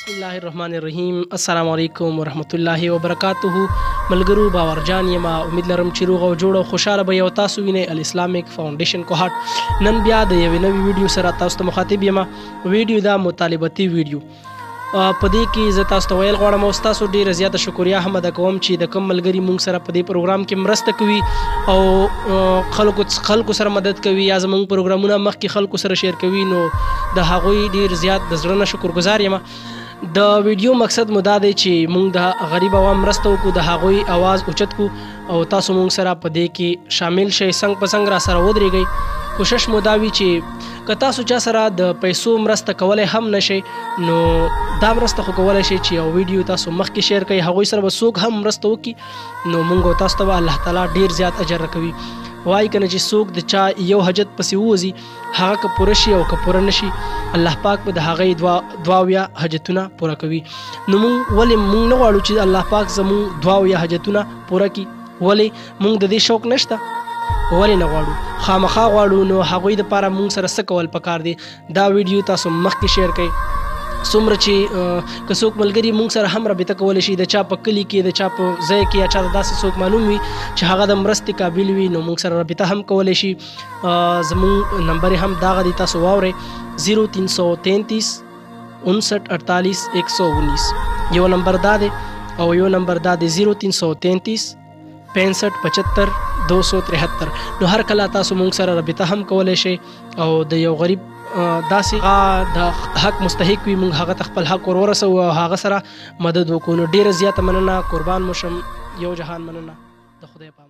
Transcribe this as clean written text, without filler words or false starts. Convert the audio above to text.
बिस्मिल्लाहिर्रहमानिर्रहीम अस्सलाम वालेकुम वरहमतुल्लाहि वबरकातुहू मलगरू बावरजान यमा उम्ید لرم چې روغ او جوړ او خوشاله به یو تاسو وینئ الاسلامیک فاونډیشن کوهاټ نن بیا د یوې نوې ویډیو سره تاسو ته مخاطب یم. ویډیو دا مطالبتي ویډیو په دې کې زه تاسو ته ویل غواړم او ستاسو ډېره زیاته شکریا هم ادا کوم چې د کوم ملګري مونږ سره په دې پروګرام کې مرسته کوي او خلکو سره مدد کوي یا زموږ پروګرامونه مخکې خلکو سره شیر کوي، نو د هغوی ډېر زیات د زړه نه شکرګزار یم. د ویډیو مقصد مو دا دی چې مونږ د غریب عوام مرسته وکړو، د هغوی اواز اوچت کړو او تاسو مونږ سره په دې کې شامل شئ، څنګ په څنګ را سره ودرېږئ. کوشش مو دا وي چې که تاسو چا سره د پیسو مرسته کولی هم نشئ نو دا مرسته خو کولی شئ چې یو ویډیو تاسو مخکې شیر کړئ، هغوی سره به څوک هم مرسته وکړي نو مونږ او تاسو ته به الله تعالی ډېر زیات اجر راکوي. وایي که نه چې څوک د چا یو حاجت پسې ووځي هغه که پوره شي او که پوره نشي الله پاک به د هغې دوه حاجتونه پوره کوي. نو مونږ ولې مونږ نه غواړو چې الله پاک زمونږ دوه حاجتونه پوره کړي؟ ولې مونږ د دې شوق نشته؟ ولې نه غواړو؟ خامخا غواړو. نو هغوی دپاره مونږ سره څه کول پکار دی؟ دا ویډیو تاسو مخکې شیر کړئ، څومره چې که څوک ملګري مونږ سره هم رابطه کولی شي، د چا په کلي کې، د چا په ځای کې یا چا ته داسې څوک معلوم وي چې هغه د مرستې قابل وي نو مونږ سره رابطه هم کولی شي. زمونږ نمبر هم دغه دی، تاسو واورئ 0333 59 48 119 یو نمبر دا دی او یو نمبر دا دی 0333 65 75 273. نو هر کله تاسو مونږ سره رابطه هم کولی شئ او د یو غریب داسې د حق مستحق وي مونږ هغه ته خپل حق ورسوو او هغه سره مدد وکړو. نو ډېره زیاته مننه، قربان مو شم، یو جهان مننه. د خدای پاک